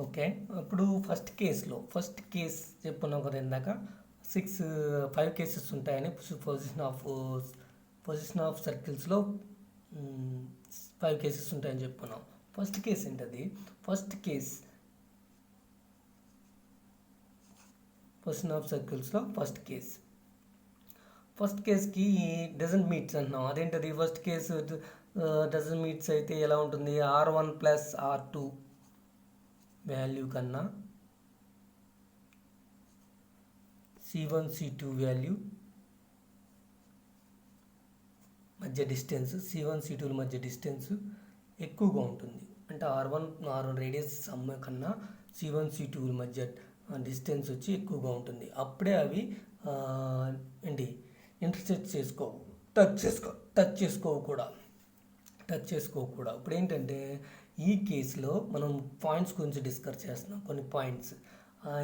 Okay. ఇప్పుడు first case చెప్పుకున్నాం కదా ఇందాక. 5 కేసెస్ ఉంటాయని పొజిషన్ ఆఫ్ సర్కిల్స్‌లో 5 కేసెస్ ఉంటాయని చెప్పుకున్నాం. ఫస్ట్ కేస్ ఏంటది? ఫస్ట్ కేస్ పొజిషన్ ఆఫ్ సర్కిల్స్‌లో ఫస్ట్ కేస్‌కి డజంట్ మీట్స్ అంటున్నాం. అదేంటది? ఫస్ట్ కేస్ డజంట్ మీట్స్ అయితే ఎలా ఉంటుంది? R1 ప్లస్ R2 వాల్యూ కన్నా C1 C2 వాల్యూ మధ్య డిస్టెన్స్ C1 C2 మధ్య డిస్టెన్స్ ఎక్కువగా ఉంటుంది. అంటే R1 రేడియస్ సమ్ కన్నా C1 C2 మధ్య డిస్టెన్స్ వచ్చి ఎక్కువగా ఉంటుంది. అప్పుడే అవి ఏంటి ఇంటర్సెక్ట్ చేసుకోవు, టచ్ చేసుకోవు కూడా. ఇప్పుడు ఏంటంటే ఈ కేసులో మనం పాయింట్స్ గురించి డిస్కస్ చేస్తున్నాం. కొన్ని పాయింట్స్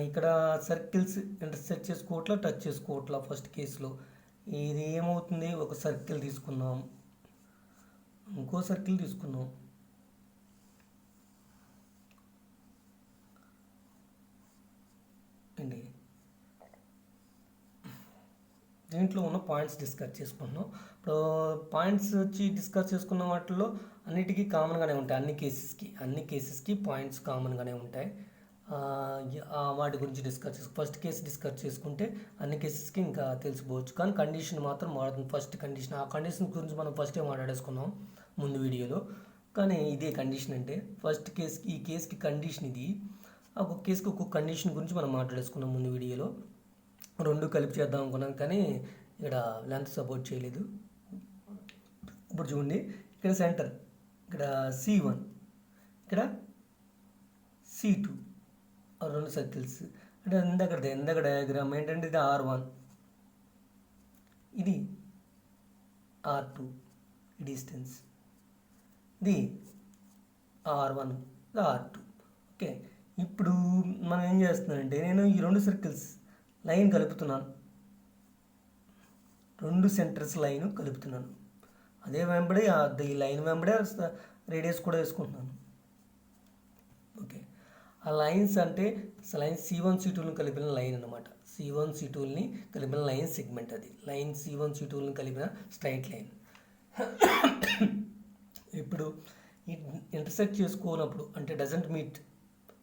ఇక్కడ సర్కిల్స్ ఇంటర్సెక్ట్ చేసుకోవట్లా, టచ్ చేసుకోవట్లా. ఫస్ట్ కేసులో ఇది ఏమవుతుంది? ఒక సర్కిల్ తీసుకున్నాం, ఇంకో సర్కిల్ తీసుకున్నాం. అండి దీంట్లో ఉన్న పాయింట్స్ డిస్కస్ చేసుకుంటున్నాం. ఇప్పుడు పాయింట్స్ వచ్చి డిస్కస్ చేసుకున్న వాటిల్లో అన్నిటికీ కామన్గానే ఉంటాయి. అన్ని కేసెస్కి పాయింట్స్ కామన్గానే ఉంటాయి. వాటి గురించి ఫస్ట్ కేసు డిస్కస్ చేసుకుంటే అన్ని కేసెస్కి ఇంకా తెలిసిపోవచ్చు. కానీ కండిషన్ మాత్రం మారుతుంది. ఫస్ట్ కండిషన్, ఆ కండిషన్ గురించి మనం ఫస్టే మాట్లాడేసుకున్నాం ముందు వీడియోలో. కానీ ఇదే కండిషన్ అంటే ఈ కేసుకి కండిషన్ ఇది. ఒక్కొక్క కేసుకి ఒక్కొక్క కండిషన్ గురించి మనం మాట్లాడేసుకున్నాం ముందు వీడియోలో. రెండు కలిపి చేద్దాం అనుకున్నాం కానీ ఇక్కడ లెంత్ సపోర్ట్ చేయలేదు. ఇప్పుడు చూడండి, ఇక్కడ సెంటర్, ఇక్కడ C1, ఇక్కడ C2, రెండు సర్కిల్స్. అంటే ఇందాక డయాగ్రామ్ ఏంటంటే ఇది R1, ఇది R2 ఈ డిస్టెన్స్, ఇది R1, ఇది R2. ఓకే, ఇప్పుడు మనం ఏం చేస్తున్నానంటే నేను ఈ రెండు సర్కిల్స్ లైన్ కలుపుతున్నాను, రెండు సెంటర్స్ లైన్ కలుపుతున్నాను. అదే వెంబడి ఈ లైన్ వెంబడే రేడియస్ కూడా వేసుకుంటున్నాను. ఓకే, ఆ లైన్స్ అంటే లైన్ C1 C2ని కలిపిన లైన్ అనమాట. C1 C2ని కలిపిన లైన్ సెగ్మెంట్ అది. లైన్ C1 C2ని కలిపిన స్ట్రైట్ లైన్. ఇప్పుడు ఈ ఇంటర్సెక్ట్ చేసుకోనప్పుడు అంటే డజంట్ మీట్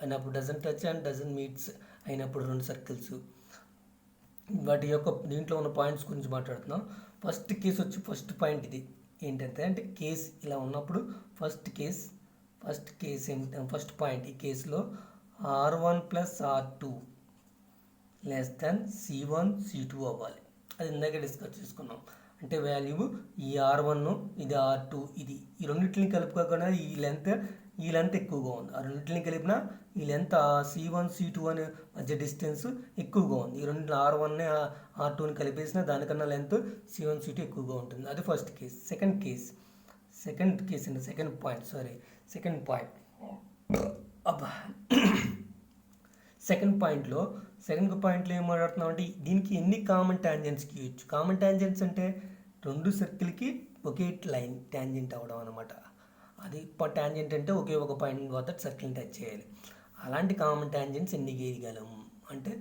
అయినప్పుడు, doesn't touch and doesn't meets అయినప్పుడు రెండు సర్కిల్స్, వాటి యొక్క దీంట్లో ఉన్న పాయింట్స్ గురించి మాట్లాడుతున్నాం. ఫస్ట్ కేసు వచ్చి ఫస్ట్ పాయింట్ ఇది ఏంటంటే, అంటే కేస్ ఇలా ఉన్నప్పుడు ఫస్ట్ పాయింట్ ఈ కేసులో R1 plus R2 less than C1 C2 అవ్వాలి. అది ఇందాక డిస్కస్ చేసుకున్నాం. అంటే వాల్యూ ఈ R1 ఇది R2 ఈ రెండింటిని కలుపుకోకుండా ఈ లెంత్ ఎక్కువగా ఉంది. ఆ రెండింటిని కలిపిన ఈ లెంత్ C1 C2 అనే మధ్య డిస్టెన్స్ ఎక్కువగా ఉంది. ఈ రెండు R1ని R2ని కలిపేసిన దానికన్నా లెంత్ C1 C2 ఎక్కువగా ఉంటుంది. అది first case. Second point second పాయింట్లో ఏం మాట్లాడుతున్నాం అంటే దీనికి ఎన్ని కామన్ ట్యాంజెంట్స్కి ఇవ్వచ్చు. కామన్ ట్యాంజెంట్స్ అంటే రెండు సర్కిల్కి ఒకే లైన్ ట్యాంజెంట్ అవ్వడం అనమాట. అది ట్యాంజెంట్ అంటే ఒకే ఒక పాయింట్ వద్ద సర్కిల్ని టచ్ చేయాలి. అలాంటి కామన్ ట్యాంజెంట్స్ ఎన్ని గీయగలం అంటే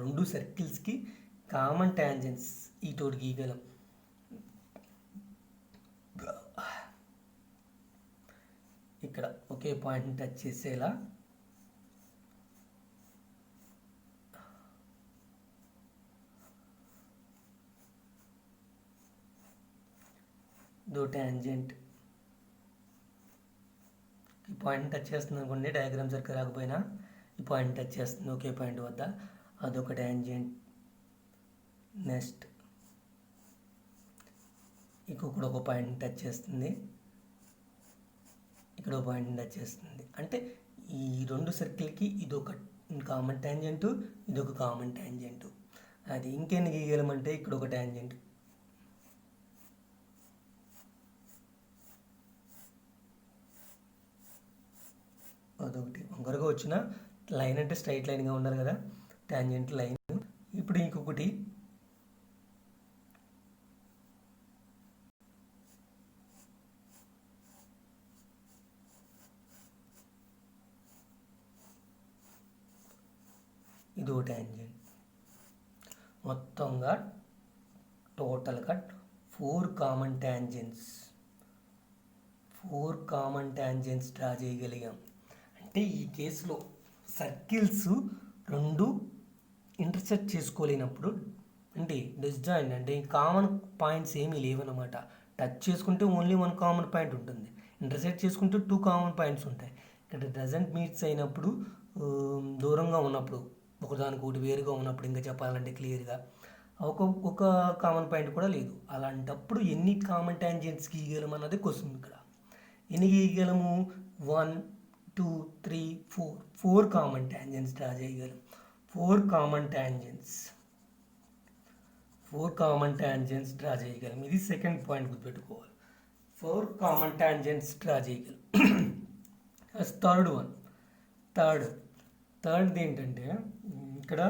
రెండు సర్కిల్స్కి కామన్ ట్యాంజెంట్స్ ఈ తోటి గీయగలం. ఇక్కడ ఒకే పాయింట్ని టచ్ చేసేలా ట్యాంజెంట్ ఈ పాయింట్ టచ్ చేస్తుంది అనుకోండి, డయాగ్రామ్ సరిగ్గా రాకపోయినా ఈ పాయింట్ టచ్ చేస్తుంది ఒకే పాయింట్ వద్ద, అదొక ట్యాంజెంట్. నెక్స్ట్ ఇక్కడ ఒక పాయింట్ టచ్ చేస్తుంది, ఇక్కడ ఒక పాయింట్ టచ్ చేస్తుంది. అంటే ఈ రెండు సర్కిల్కి ఇదొక కామన్ ట్యాంజెంట్, ఇదొక కామన్ ట్యాంజెంట్. అది ఇంకెన్ని గీయగలమంటే ఇక్కడ ఒక ట్యాంజెంట్, అదొకటి. వంకరగా వచ్చిన లైన్ అంటే స్ట్రైట్ లైన్గా ఉండాలి కదా, ట్యాంజెంట్ లైన్. ఇప్పుడు ఇంకొకటి ఇది ఓ ట్యాంజెంట్. మొత్తంగా టోటల్గా 4 కామన్ ట్యాంజెంట్స్ డ్రా చేయగలిగాం. అంటే ఈ కేసులో సర్కిల్స్ రెండు ఇంటర్సెక్ట్ చేసుకోలేనప్పుడు అంటే డిస్జాయింట్ అంటే కామన్ పాయింట్స్ ఏమీ లేవన్నమాట. టచ్ చేసుకుంటే ఓన్లీ 1 కామన్ పాయింట్ ఉంటుంది, ఇంటర్సెక్ట్ చేసుకుంటే 2 కామన్ పాయింట్స్ ఉంటాయి. ఇక్కడ డజంట్ మీట్స్ అయినప్పుడు దూరంగా ఉన్నప్పుడు ఒకదానికి ఒకటి వేరుగా ఉన్నప్పుడు ఇంకా చెప్పాలంటే క్లియర్గా ఒక కామన్ పాయింట్ కూడా లేదు. అలాంటప్పుడు ఎన్ని కామన్ ట్యాంజెంట్స్ గీయగలం అన్నది క్వశ్చన్. ఇక్కడ ఎన్ని గీయగలము? 1 2 3 4 కామన్ ట్యాంజెంట్స్ డ్రా చేయగలం. 4 కామన్ ట్యాంజెంట్స్ డ్రా చేయగలం. ఇది సెకండ్ పాయింట్ గుర్తుపెట్టుకోవాలి. 4 కామన్ ట్యాంజెంట్స్ డ్రా చేయగలం. థర్డ్ది ఏంటంటే ఇక్కడ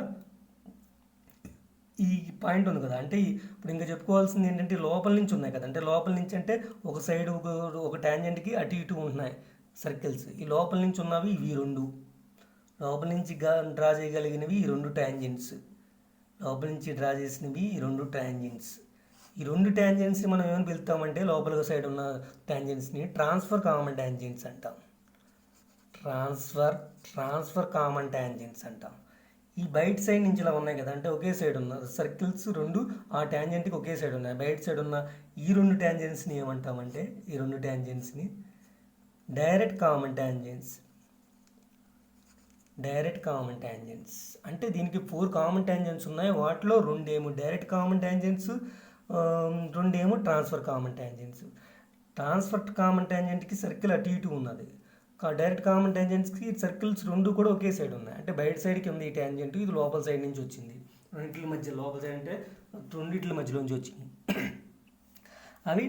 ఈ పాయింట్ ఉంది కదా, అంటే ఇప్పుడు ఇంకా చెప్పుకోవాల్సింది ఏంటంటే లోపల నుంచి ఉన్నాయి కదా, అంటే లోపల నుంచి అంటే ఒక సైడ్ ఒక ట్యాంజెంట్కి అటు ఇటు ఉంటున్నాయి సర్కిల్స్. ఈ లోపల నుంచి ఉన్నవి ఇవి రెండు, లోపల నుంచి డ్రా చేయగలిగినవి ఈ రెండు ట్యాంజెంట్స్, లోపల నుంచి డ్రా చేసినవి ఈ రెండు ట్యాంజెంట్స్. ఈ రెండు ట్యాంజెంట్స్ని మనం ఏమని పిలుస్తామంటే లోపల సైడ్ ఉన్న ట్యాంజెంట్స్ని ట్రాన్స్ఫర్ కామన్ ట్యాంజెంట్స్ అంటాం. ట్రాన్స్ఫర్ కామన్ ట్యాంజెంట్స్ అంటాం. ఈ బయట సైడ్ నుంచి ఇలా ఉన్నాయి కదా, అంటే ఒకే సైడ్ ఉన్న సర్కిల్స్ రెండు ఆ ట్యాంజెంట్కి ఒకే సైడ్ ఉన్నాయి. బయట సైడ్ ఉన్న ఈ రెండు ట్యాంజెంట్స్ని ఏమంటామంటే ఈ రెండు ట్యాంజెంట్స్ని డైరెక్ట్ కామన్ ట్యాంజెంట్స్. అంటే దీనికి 4 కామన్ ట్యాంజెంట్స్ ఉన్నాయి, వాటిలో రెండేమో డైరెక్ట్ కామన్ ట్యాంజెంట్స్, రెండేమో transfer common tangents. Transfer common ట్యాంజెంట్కి సర్కిల్ అటు ఇటు ఉన్నది, డైరెక్ట్ కామన్ ట్యాంజెంట్స్కి సర్కిల్స్ రెండు కూడా ఒకే సైడ్ ఉన్నాయి. అంటే బయట సైడ్కి ఉంది ఈ ట్యాంజెంట్, ఇది లోపల సైడ్ నుంచి వచ్చింది. రెండింటి మధ్య లోపల సైడ్ అంటే రెండింటి మధ్యలోంచి వచ్చింది. అవి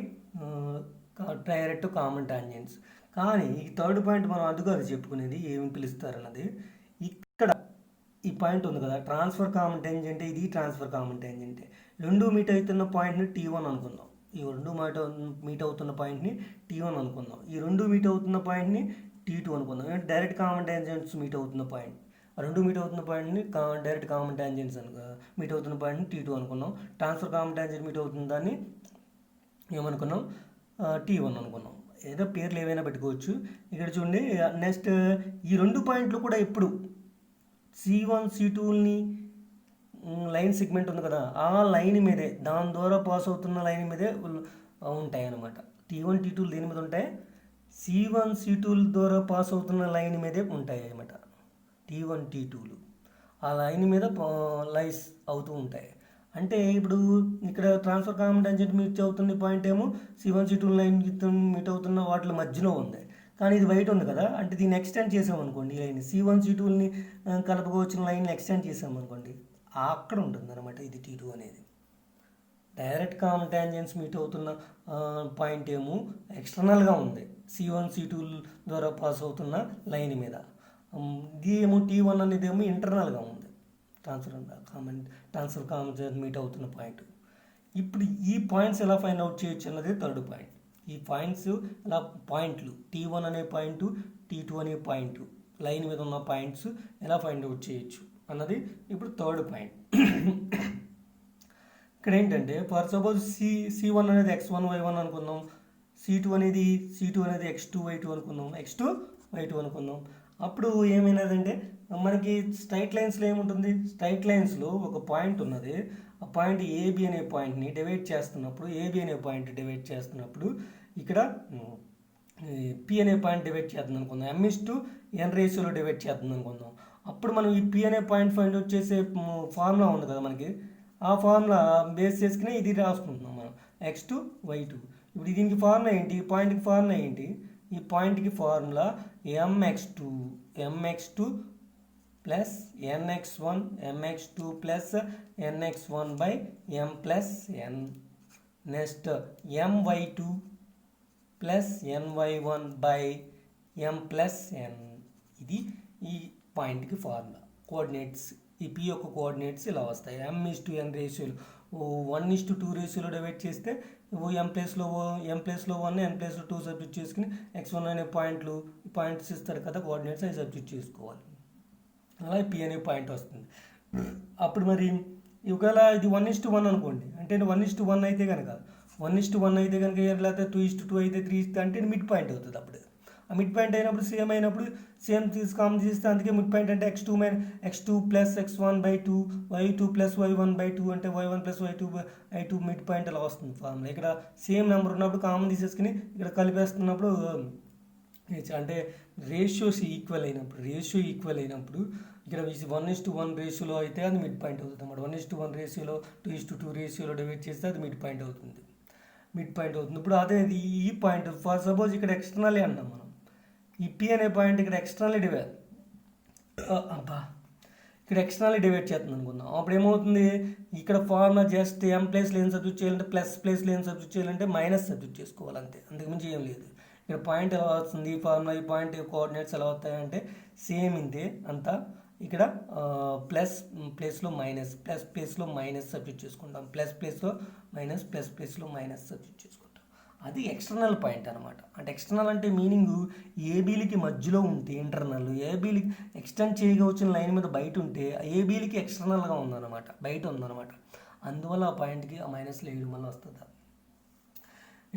డైరెక్ట్ కామన్ ట్యాంజెంట్స్. కానీ ఈ థర్డ్ పాయింట్ మనం అది చెప్పుకునేది ఏమి పిలుస్తారన్నది. ఇక్కడ ఈ పాయింట్ ఉంది కదా ట్రాన్స్ఫర్ కామన్ ట్యాంజెంట్, ఇది ట్రాన్స్ఫర్ కామన్ ట్యాంజెంట్. రెండు మీట్ అవుతున్న పాయింట్ని T1 అనుకుందాం. ఈ రెండు మీట్ అవుతున్న పాయింట్ని T1 అనుకుందాం. ఈ రెండు మీట్ అవుతున్న పాయింట్ని T2 అనుకుందాం. డైరెక్ట్ కామన్ ట్యాంజెంట్స్ మీట్ అవుతున్న పాయింట్, రెండు మీట్ అవుతున్న పాయింట్ని డైరెక్ట్ కామన్ ట్యాంజెంట్స్ మీట్ అవుతున్న పాయింట్ని T2 అనుకున్నాం. ట్రాన్స్ఫర్ కామన్ ట్యాంజెంట్ మీట్ అవుతున్న దాన్ని ఏమనుకున్నాం? T1 అనుకున్నాం. ఏదో పేర్లు ఏవైనా పెట్టుకోవచ్చు. ఇక్కడ చూడండి, నెక్స్ట్ ఈ రెండు పాయింట్లు కూడా ఎప్పుడు C1 C2ని లైన్ సెగ్మెంట్ ఉంది కదా, ఆ లైన్ మీదే, దాని ద్వారా పాస్ అవుతున్న లైన్ మీదే ఉంటాయి అన్నమాట. T1 T2 దేని మీద ఉంటాయి? C1 C2 ద్వారా పాస్ అవుతున్న లైన్ మీదే ఉంటాయి అన్నమాట. T1 T2లు ఆ లైన్ మీద లైస్ అవుతూ ఉంటాయి. అంటే ఇప్పుడు ఇక్కడ ట్రాన్స్ఫర్ కామన్ ట్యాంజెంట్ మీట్ అవుతున్న పాయింట్ ఏమో C1 C2 లైన్ మీట్ అవుతున్న వాటి మధ్యలో ఉంది, కానీ ఇది బయట ఉంది కదా, అంటే దీన్ని ఎక్స్టెండ్ చేసామనుకోండి, ఈ లైన్ C1 C2ని కలుపుకోవచ్చిన లైన్ ఎక్స్టెండ్ చేసామనుకోండి, అక్కడ ఉంటుంది అనమాట ఇది T2 అనేది. డైరెక్ట్ కామన్ ట్యాంజెంట్స్ మీట్ అవుతున్న పాయింట్ ఏమో ఎక్స్టర్నల్గా ఉంది C1 C2 ద్వారా పాస్ అవుతున్న లైన్ మీద. ఇది ఏమో T1 అనేది ఏమో ఇంటర్నల్గా ఉంది ట్రాన్స్ఫర్ కామన్ మీట్ అవుతున్న పాయింట్. ఇప్పుడు ఈ పాయింట్స్ ఎలా ఫైండ్ అవుట్ చేయొచ్చు అన్నది థర్డ్ పాయింట్. ఈ పాయింట్స్ ఎలా పాయింట్లు T1 అనే పాయింట్, T2 అనే పాయింట్, లైన్ మీద ఉన్న పాయింట్స్ ఎలా ఫైండ్ అవుట్ చేయొచ్చు అన్నది ఇప్పుడు థర్డ్ పాయింట్. ఇక్కడ ఏంటంటే ఫర్ సపోజ్ C1 అనేది x1 y1 అనుకుందాం, C2 అనేది x2 y2 అనుకుందాం, x2 y2 అనుకుందాం. అప్పుడు ఏమైనదంటే మనకి స్ట్రైట్ లైన్స్లో ఏముంటుంది? స్ట్రైట్ లైన్స్లో ఒక పాయింట్ ఉన్నది, ఆ పాయింట్ AB అనే పాయింట్ని డివైడ్ చేస్తున్నప్పుడు, AB అనే పాయింట్ డివైడ్ చేస్తున్నప్పుడు ఇక్కడ P అనే పాయింట్ డివైడ్ చేస్తుంది అనుకుందాం, M:n రేషియోలో డివైడ్ చేస్తుంది అనుకుందాం. అప్పుడు మనం ఈ P అనే పాయింట్ ఫైండ్ అవుట్ చేసే ఫార్ములా ఉంది కదా మనకి, ఆ ఫార్ములా బేస్ చేసుకుని ఇది రాసుకుంటున్నాం మనం x2 y2. ఇప్పుడు దీనికి ఫార్ములా ఏంటి? ఈ పాయింట్కి ఫార్ములా ఏంటి? ఈ పాయింట్కి formula mx2 plus nx2 plus nx1 by m plus n. Next my2 plus ny1 by m plus n. ఇది ఈ పాయింట్కి ఫార్ములా. కోఆర్డినేట్స్, ఈ P యొక్క కోఆర్డినేట్స్ ఇలా వస్తాయి. M:n రేషియోలో 1:2 రేషియోలో డివైడ్ చేస్తే m ప్లేస్లో 1, n ప్లేస్లో 2 సబ్స్టిట్యూట్ చేసుకుని x1 అనే పాయింట్స్ ఇస్తారు కదా కోఆర్డినేట్స్, అవి సబ్స్టిట్యూట్ చేసుకోవాలి. అలా P అనే పాయింట్ వస్తుంది. అప్పుడు మరి ఒకవేళ ఇది 1:1 అనుకోండి, అంటే 1:1 అయితే కనుక 1:1 అయితే కనుక, లేకపోతే 2:2 అయితే 3 అంటే మిడ్ పాయింట్ అవుతుంది. అప్పుడు ఆ మిడ్ పాయింట్ అయినప్పుడు సేమ్ అయినప్పుడు సేమ్ కామన్ తీస్తే, అందుకే మిడ్ పాయింట్ అంటే x2 plus x1/2 y2 plus y1/2 అంటే y1 plus y2 mid point అలా వస్తుంది ఫార్ములా. ఇక్కడ సేమ్ నెంబర్ ఉన్నప్పుడు కామన్ తీసేసుకుని ఇక్కడ కలిపేస్తున్నప్పుడు అంటే రేషియో ఈక్వల్ అయినప్పుడు ఇక్కడ 1:1 రేషియోలో అయితే అది మిడ్ పాయింట్ అవుతుంది అన్నమాట. 1:1 రేషియోలో 2:2 రేషియోలో డివైడ్ చేస్తే అది మిడ్ పాయింట్ అవుతుంది. ఇప్పుడు అదే ఈ పాయింట్ ఫర్ సపోజ్ ఇక్కడ ఎక్స్టర్నల్లీ అన్నాం మనం, ఈ పి అనే పాయింట్ ఇక్కడ ఎక్స్టర్నల్లీ డివైడ్ ఇక్కడ ఎక్స్టర్నల్లీ డివైడ్ చేస్తుంది అనుకుందాం. అప్పుడు ఏమవుతుంది, ఇక్కడ ఫార్ములా జస్ట్ ఎం ప్లేస్లో ఏం సబ్స్టిట్యూట్ చేయాలంటే ప్లస్ ప్లేస్లో ఏం సబ్స్టిట్యూట్ చేయాలంటే మైనస్ సబ్స్టిట్యూట్ చేసుకోవాలి అంతే, అంతకుమించి ఏం లేదు. ఇక్కడ పాయింట్ ఎలా వస్తుంది, ఈ ఫార్ములా ఈ పాయింట్ కోఆర్డినేట్స్ ఎలా వస్తాయంటే సేమ్ ఇంతే అంతా. ఇక్కడ ప్లస్ ప్లేస్లో మైనస్, ప్లస్ ప్లేస్లో మైనస్ సబ్స్టిట్యూట్ చేసుకుంటాం, ప్లస్ ప్లేస్లో మైనస్, ప్లస్ ప్లేస్లో మైనస్ సబ్స్టిట్యూట్ చేసుకుంటాం. అది ఎక్స్టర్నల్ పాయింట్ అనమాట. అంటే ఎక్స్టర్నల్ అంటే మీనింగ్ ఏబీలకి మధ్యలో ఉంటే ఇంటర్నల్, ఏబీలకి ఎక్స్టెండ్ చేయవచ్చిన లైన్ మీద బయట ఉంటే ఏబీలకి ఎక్స్టర్నల్గా ఉందన్నమాట, బయట ఉందన్నమాట. అందువల్ల ఆ పాయింట్కి ఆ మైనస్లో వేయడం వల్ల వస్తుంది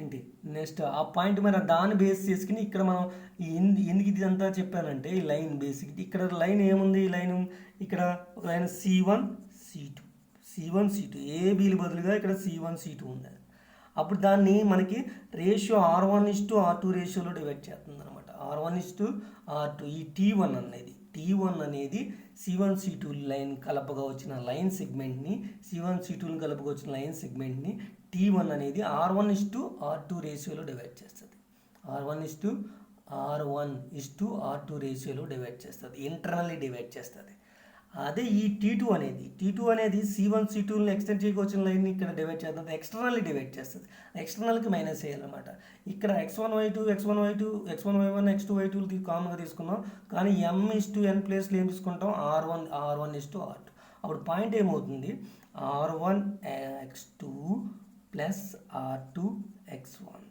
ఏంటి. నెక్స్ట్ ఆ పాయింట్ మరి దాన్ని బేస్ చేసుకుని ఇక్కడ మనం ఎందుకు ఇది అంతా చెప్పానంటే ఈ లైన్ బేసిక్, ఇక్కడ లైన్ ఏముంది, ఈ లైన్ ఇక్కడ ఒక లైన్ C1 C2 ఏబీలు బదులుగా ఇక్కడ C1 C2 ఉంది. అప్పుడు దాన్ని మనకి రేషియో R1:R2 రేషియోలో డివైడ్ చేస్తుంది అనమాట. R1:R2. ఈ T1 అనేది C1 C2 లైన్ కలపగా వచ్చిన లైన్ సెగ్మెంట్ని, C1 C2ని కలపగా వచ్చిన లైన్ సెగ్మెంట్ని T1 అనేది R1:R2 రేషియోలో డివైడ్ చేస్తుంది. R1:R2 రేషియోలో డివైడ్ చేస్తుంది, ఇంటర్నల్లీ డివైడ్ చేస్తుంది. అదే ఈ T2 అనేది C1 C2ని ఎక్స్టెండ్ చేయకొచ్చిన లైన్ని ఇక్కడ డివైడ్ చేస్తుంది, ఎక్స్టర్నల్లీ డివైడ్ చేస్తుంది. ఎక్స్టర్నల్కి మైనస్ చేయాలన్నమాట. ఇక్కడ x1y2 x1y1 x2y2 కామన్గా తీసుకున్నాం, కానీ m:n ప్లేస్లో ఏం తీసుకుంటాం, R1:R2. అప్పుడు పాయింట్ ఏమవుతుంది, R1x2 plus R2x1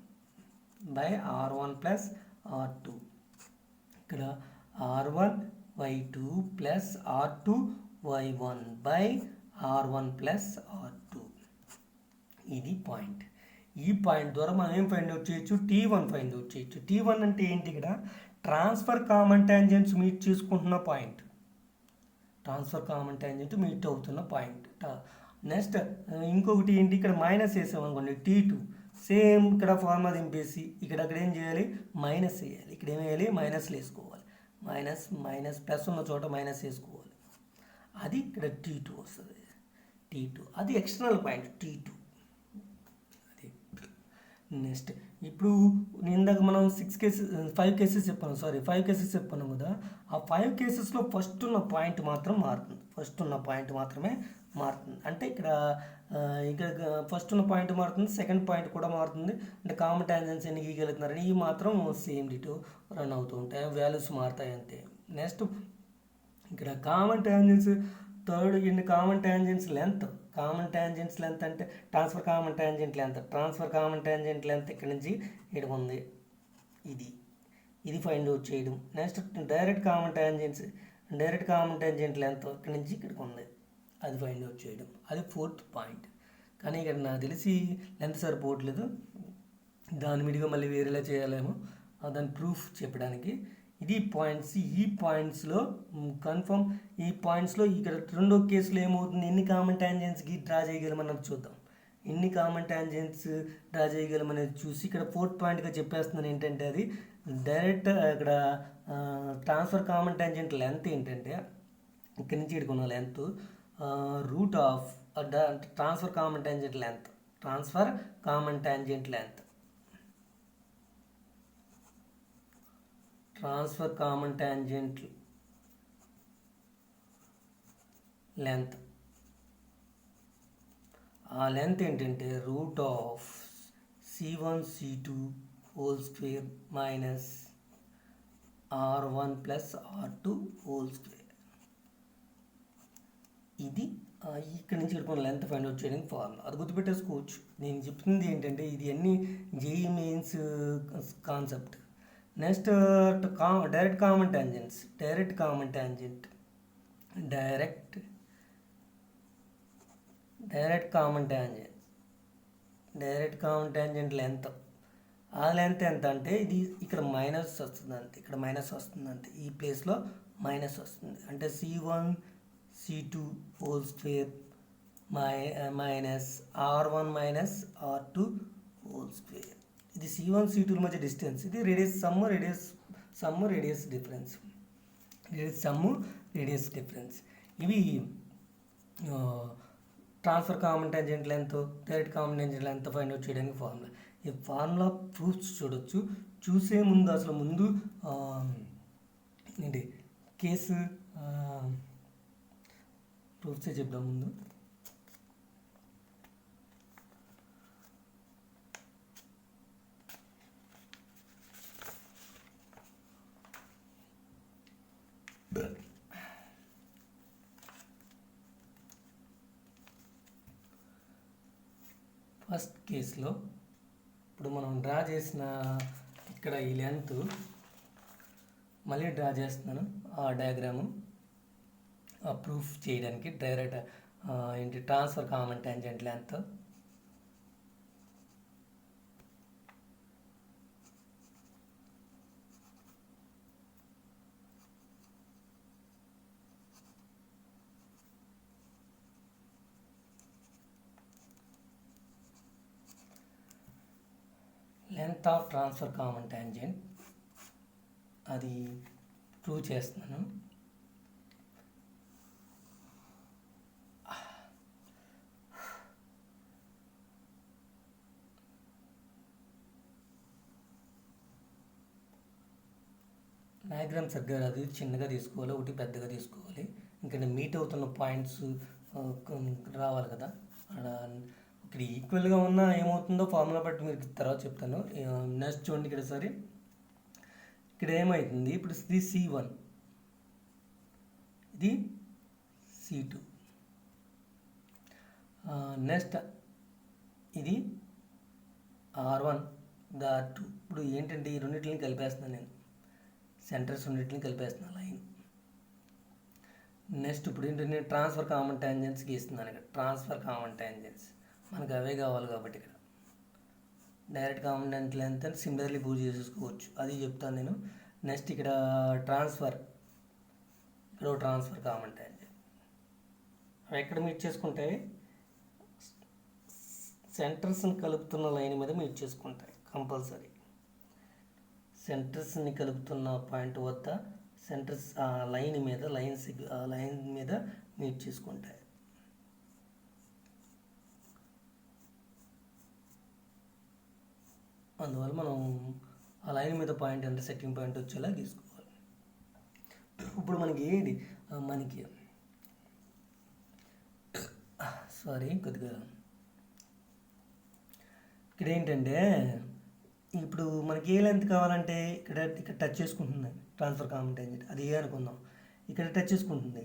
by R1 plus R2. ఇక్కడ R1y2 plus R2y1 by R1 plus R2. ఇది పాయింట్. ఈ పాయింట్ ద్వారా మనం ఏం ఫైండ్ అవుట్ చేయొచ్చు, T1 ఫైండ్ అవుట్ చేయొచ్చు. T1 అంటే ఏంటి, ఇక్కడ ట్రాన్స్ఫర్ కామన్ టాంజెంట్స్ మీట్ చేసుకుంటున్న point, transfer common tangent meet అవుతున్న పాయింట్. నెక్స్ట్ ఇంకొకటి ఏంటి, ఇక్కడ మైనస్ వేసామనుకోండి T2, సేమ్ ఇక్కడ ఫార్ములా దింపేసి ఇక్కడ ఏం చేయాలి, మైనస్ వేయాలి. ఇక్కడ ఏం వేయాలి, మైనస్లు వేసుకోవాలి. మైనస్ ప్లస్ ఉన్న చోట మైనస్ వేసుకోవాలి. అది ఇక్కడ T2 వస్తుంది. T2 అది ఎక్స్టర్నల్ పాయింట్ T2. అది నెక్స్ట్ ఇప్పుడు ఇందాక మనం 5 కేసెస్ చెప్పాను కదా. ఆ 5 కేసెస్లో ఫస్ట్ ఉన్న పాయింట్ మాత్రం మారుతుంది, అంటే ఇక్కడ ఫస్ట్ ఉన్న పాయింట్ మారుతుంది, సెకండ్ పాయింట్ కూడా మారుతుంది. అంటే కామన్ టాంజెంట్స్ ఎన్ని గీయగలుగుతున్నారని ఇవి మాత్రం సేమ్ డిటో రన్ అవుతూ ఉంటాయి, వాల్యూస్ మారుతాయి అంతే. నెక్స్ట్ ఇక్కడ common tangents common tangents length అంటే ట్రాన్స్ఫర్ కామన్ టాంజెంట్ లెంత్ ఇక్కడ నుంచి ఇక్కడ ఉంది, ఇది ఫైండ్ అవుట్ చేయడం. Next direct common tangent length ఇక్కడ నుంచి ఇక్కడికి ఉంది, అది ఫైండ్ అవుట్ చేయడం. అది 4th పాయింట్. కానీ ఇక్కడ నాకు తెలిసి లెంత్ సరిపోవట్లేదు, దాని మీదుగా మళ్ళీ వేరేలా చేయాలేమో దాని ప్రూఫ్ చెప్పడానికి. ఇది పాయింట్స్. ఈ పాయింట్స్లో కన్ఫర్మ్, ఈ పాయింట్స్లో ఇక్కడ రెండో కేసులో ఏమవుతుంది, ఎన్ని కామన్ టాంజెంట్స్కి డ్రా చేయగలమన్నది చూద్దాం. ఎన్ని కామన్ టాంజెంట్స్ డ్రా చేయగలమనేది చూసి ఇక్కడ 4th పాయింట్గా చెప్పేస్తున్నాను. ఏంటంటే అది డైరెక్ట్ ఇక్కడ ట్రాన్స్ఫర్ కామన్ టాంజెంట్ లెంత్ ఏంటంటే ఇక్కడి నుంచి ఇక్కడికి length root of transfer common tangent length ఆ లెంత్ ఏంటంటే root of C1 C2 whole square minus R1 plus R2 whole square. ఇది ఇక్కడ నుంచి ఇక్కడ లెంత్ ఫైండ్ అవుట్ చేయడానికి ఫార్ములా, అది గుర్తుపెట్టేసుకోవచ్చు. నేను చెప్తుంది ఏంటంటే ఇది అన్ని JEE mains concept. Next direct common tangent direct common tangent length, ఆ లెంత్ ఎంత అంటే ఇది ఇక్కడ మైనస్ వస్తుంది అంతే, ఇక్కడ మైనస్ వస్తుంది అంతే, ఈ ప్లేస్లో మైనస్ వస్తుంది. అంటే C1 C2 whole square minus R1 minus R2 whole square. ఇది C1 C2 మధ్య డిస్టెన్స్, ఇది రేడియస్ డిఫరెన్స్. ఇవి transfer common tangent length, direct common tangent length find out చేయడానికి ఫార్ములా. ఈ ఫార్ములా ప్రూఫ్స్ చూడొచ్చు. చూసే ముందు ఏంటి కేసు ప్రూఫ్సే చెప్దాం ముందు. ఫస్ట్ కేసులో ఇప్పుడు మనం డ్రా చేసిన ఇక్కడ ఈ లెంత్ మళ్ళీ డ్రా చేస్తున్నాను, ఆ డయాగ్రాము ప్రూఫ్ చేయడానికి. Direct transfer common tangent length. Length of transfer common tangent అది ప్రూవ్ చేస్తున్నాను. డయాగ్రామ్ సరిగ్గా అది చిన్నగా తీసుకోవాలి, ఒకటి పెద్దగా తీసుకోవాలి, ఎందుకంటే మీట్ అవుతున్న పాయింట్స్ రావాలి కదా. ఇక్కడ ఈక్వల్గా ఉన్నా ఏమవుతుందో ఫార్ములా బట్టి మీరు తర్వాత చెప్తాను. నెక్స్ట్ చూడండి, ఇక్కడ సరే ఇక్కడ ఏమవుతుంది, ఇప్పుడు ఇది C1, ఇది C2, నెక్స్ట్ ఇది R1 R2. ఇప్పుడు ఏంటంటే ఈ రెండింటిని కలిపేస్తున్నాను నేను, సెంటర్స్ రెండింటిని కలిపేస్తున్నాను లైన్. నెక్స్ట్ ఇప్పుడు ఏంటంటే ట్రాన్స్ఫర్ కామన్ టాంజెంట్స్ గీస్తున్నాను. ఇక్కడ ట్రాన్స్ఫర్ కామన్ టాంజెంట్స్ మనకు అవే కావాలి కాబట్టి ఇక్కడ డైరెక్ట్ కామన్ టాంజెంట్ లెంత్ అని సిమిలర్లీ ప్రూవ్ చేసేసుకోవచ్చు, అది చెప్తాను నేను. నెక్స్ట్ ఇక్కడ ట్రాన్స్ఫర్ కామన్ టాంజెంట్ అవి ఎక్కడ మీట్ చేసుకుంటాయి, సెంటర్స్ని కలుపుతున్న లైన్ మీద మీట్ చేసుకుంటాయి కంపల్సరీ. సెంటర్స్ని కలుపుతున్న పాయింట్ వద్ద సెంటర్స్ లైన్ మీద మీట్ చేసుకుంటాయి. అందువల్ల మనం ఆ లైన్ మీద పాయింట్ అంటే సెట్టింగ్ పాయింట్ వచ్చేలా తీసుకోవాలి. ఇప్పుడు మనకి కొద్దిగా ఇక్కడ ఏంటంటే ఇప్పుడు మనకి ఏ లెంత్ కావాలంటే ఇక్కడ టచ్ చేసుకుంటుంది ట్రాన్స్ఫర్ కామన్ టాంజెంట్, అది ఏ అనుకుందాం, ఇక్కడ టచ్ చేసుకుంటుంది,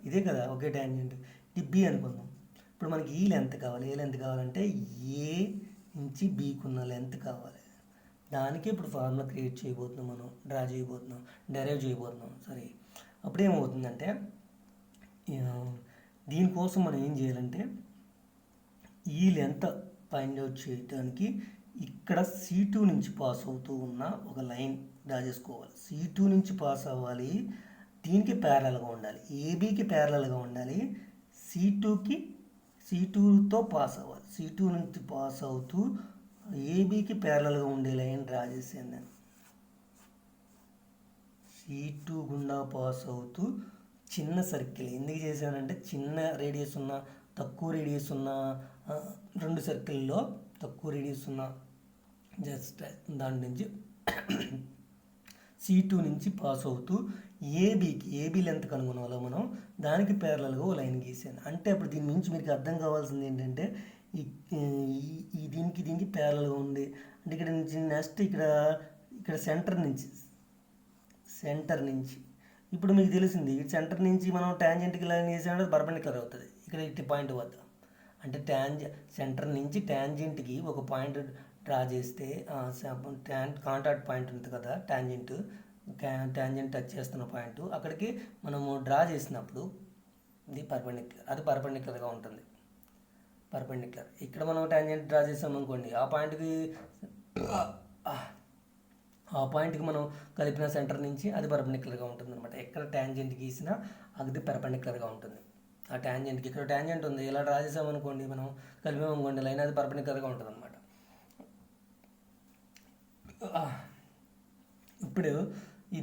ఇదే కదా ఒకే టాంజెంట్, ఇది బి అనుకుందాం. ఇప్పుడు మనకి ఈ లెంత్ కావాలి, ఏ లెంత్ కావాలంటే ఏ నుంచి బీకి ఉన్న లెంత్ కావాలి. దానికి ఇప్పుడు ఫార్ములా క్రియేట్ చేయబోతున్నాం, మనం డెరైవ్ చేయబోతున్నాం. సరే, అప్పుడు ఏమవుతుందంటే దీనికోసం మనం ఏం చేయాలంటే ఈ లెంత్ ఫైండ్ అవుట్ చేయడానికి ఇక్కడ C2 నుంచి పాస్ అవుతూ ఉన్న ఒక లైన్ డ్రా చేసుకోవాలి. C2 నుంచి పాస్ అవ్వాలి, దీనికి ప్యారలల్గా ఉండాలి, ఏబీకి ప్యారలల్గా ఉండాలి, C2తో పాస్ అవ్వాలి. C2 నుంచి పాస్ అవుతూ ఏబీకి ప్యారలల్గా ఉండే లైన్ డ్రా చేసాను నేను. C2 గుండా పాస్ అవుతూ చిన్న సర్కిల్ ఎందుకు చేశానంటే, చిన్న రేడియస్ ఉన్న తక్కువ రేడియస్ ఉన్న రెండు సర్కిల్లో తక్కువ రేడియస్ ఉన్న జస్ట్ దాని నుంచి C2 నుంచి పాస్ అవుతూ ఏబీ లెంత్ కనుగొనాలో మనం, దానికి ప్యారలల్గా ఓ లైన్ గీసాను. అంటే అప్పుడు దీని నుంచి మీకు అర్థం కావాల్సింది ఏంటంటే దీనికి ప్యారలల్గా ఉంది అంటే ఇక్కడ నుంచి నెక్స్ట్ ఇక్కడ సెంటర్ నుంచి ఇప్పుడు మీకు తెలిసింది, సెంటర్ నుంచి మనం టాంజెంట్కి లైన్ చేసామంటే పర్పెండిక్యులర్ అవుతుంది ఇక్కడ ఇటు పాయింట్ వద్ద. అంటే సెంటర్ నుంచి టాంజెంట్కి ఒక పాయింట్ డ్రా చేస్తే కాంటాక్ట్ పాయింట్ ఉంటుంది కదా, టాంజెంట్ టచ్ చేస్తున్న పాయింట్, అక్కడికి మనము డ్రా చేసినప్పుడు ఇది పర్పెండిక్యులర్, అది పర్పెండిక్యులర్గా ఉంటుంది. పర్పెండిక్యులర్ ఇక్కడ మనం టాంజెంట్ డ్రా చేసాం అనుకోండి, ఆ పాయింట్కి మనం కలిపిన సెంటర్ నుంచి అది పర్పెండిక్యులర్గా ఉంటుంది అనమాట. ఎక్కడ టాంజెంట్ గీసినా అది పర్పెండిక్యులర్గా ఉంటుంది. ఆ టాంజెంట్కి ఇక్కడ టాంజెంట్ ఉంది, ఇలా డ్రా చేసామనుకోండి, మనం కలిపామనుకోండి లైన్, అది పర్పెండిక్యులర్గా ఉంటుంది అనమాట. ఇప్పుడు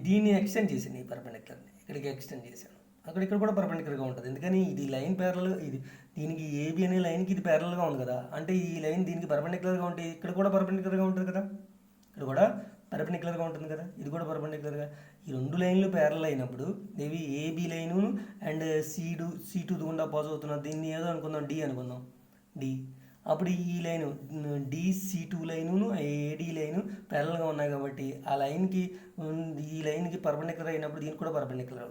దీన్ని ఎక్స్టెండ్ చేసాను, ఈ పర్పెండిక్యులర్ని ఇక్కడికి ఎక్స్టెండ్ చేశాను, ఇక్కడ కూడా పర్పెండిక్యులర్గా ఉంటుంది. ఎందుకని ఇది లైన్ ప్యారల్, ఇది దీనికి ఏబి అనే లైన్కి ఇది ప్యారల్గా ఉంది కదా, అంటే ఈ లైన్ దీనికి పర్పెండిక్యులర్గా ఉంటే ఇక్కడ కూడా పర్పెండిక్యులర్గా ఉంటుంది కదా, ఇక్కడ కూడా పర్పెండిక్యులర్గా ఉంటుంది కదా, ఇది కూడా పర్పెండిక్యులర్గా. ఈ రెండు లైన్లు ప్యారల్ అయినప్పుడు ఇవి ఏబి లైను అండ్ C2 గుండా పాస్ అవుతున్న దీన్ని ఏదో అనుకుందాం, డి అనుకుందాం, డి. అప్పుడు ఈ line DC2 line AD line ప్యారల్గా ఉన్నాయి కాబట్టి ఆ లైన్కి ఈ లైన్కి పర్పెండిక్యులర్ అయినప్పుడు దీనికి కూడా పర్పెండిక్యులర్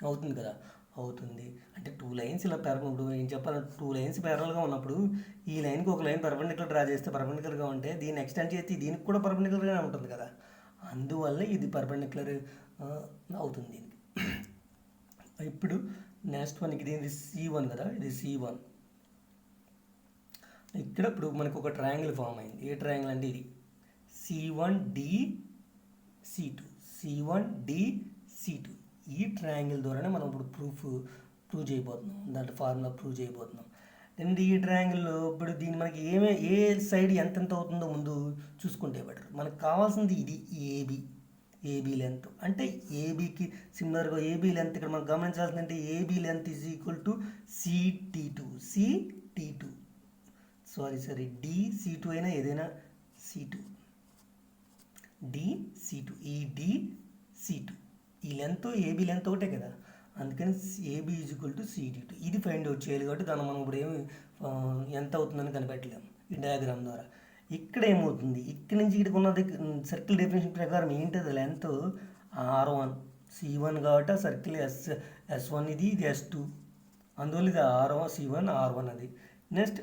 అవుతుంది కదా, అవుతుంది. అంటే 2 లైన్స్ ఇలా ఇప్పుడు ఏం చెప్పాలి, 2 లైన్స్ ప్యారల్గా ఉన్నప్పుడు ఈ లైన్కి ఒక లైన్ పర్పెండిక్యులర్ డ్రా చేస్తే పర్పెండిక్యులర్గా ఉంటే దీన్ని ఎక్స్టెండ్ చేస్తే దీనికి కూడా పర్పెండిక్యులర్గా ఉంటుంది కదా, అందువల్ల ఇది పర్పెండిక్యులర్ అవుతుంది దీనికి. ఇప్పుడు నెక్స్ట్ వన్కి ఇది C1 కదా, ఇది C1. ఇక్కడ ఇప్పుడు మనకు ఒక ట్రయాంగిల్ ఫామ్ అయింది. ఏ ట్రయాంగిల్ అంటే ఇది C1DC2 ఈ ట్రయాంగిల్ ద్వారానే మనం ఇప్పుడు ప్రూవ్ చేయబోతున్నాం, దాంట్లో ఫార్ములా ప్రూవ్ చేయబోతున్నాం. అండ్ ఈ ట్రయాంగిల్లో ఇప్పుడు దీన్ని మనకి ఏ సైడ్ ఎంతెంత అవుతుందో ముందు చూసుకుంటే బెటర్. మనకు కావాల్సింది ఇది ఏబీ లెంత్, అంటే ఏబీకి సిమిలర్గా ఏబీ లెంత్ ఇక్కడ మనం గమనించాల్సింది అంటే AB length is equal to C2 DC2 అయినా ఏదైనా C2 DC2 ఈ DC2 ఈ లెంత్ ఏబీ లెంత్ ఒకటే కదా, అందుకని AB is equal to CD2. ఇది ఫైండ్ అవుట్ చేయాలి కాబట్టి దాన్ని మనం ఇప్పుడు ఏమి ఎంత అవుతుందని కనిపెట్టలేము ఈ డయాగ్రామ్ ద్వారా. ఇక్కడ ఏమవుతుంది, ఇక్కడ నుంచి ఇక్కడికి ఉన్నది సర్కిల్ డెఫినేషన్ ప్రకారం ఏంటది లెంత్ R1 C1 కాబట్టి సర్కిల్ S1 ఇది S2, అందువల్ల ఇది C1 R1 అది. నెక్స్ట్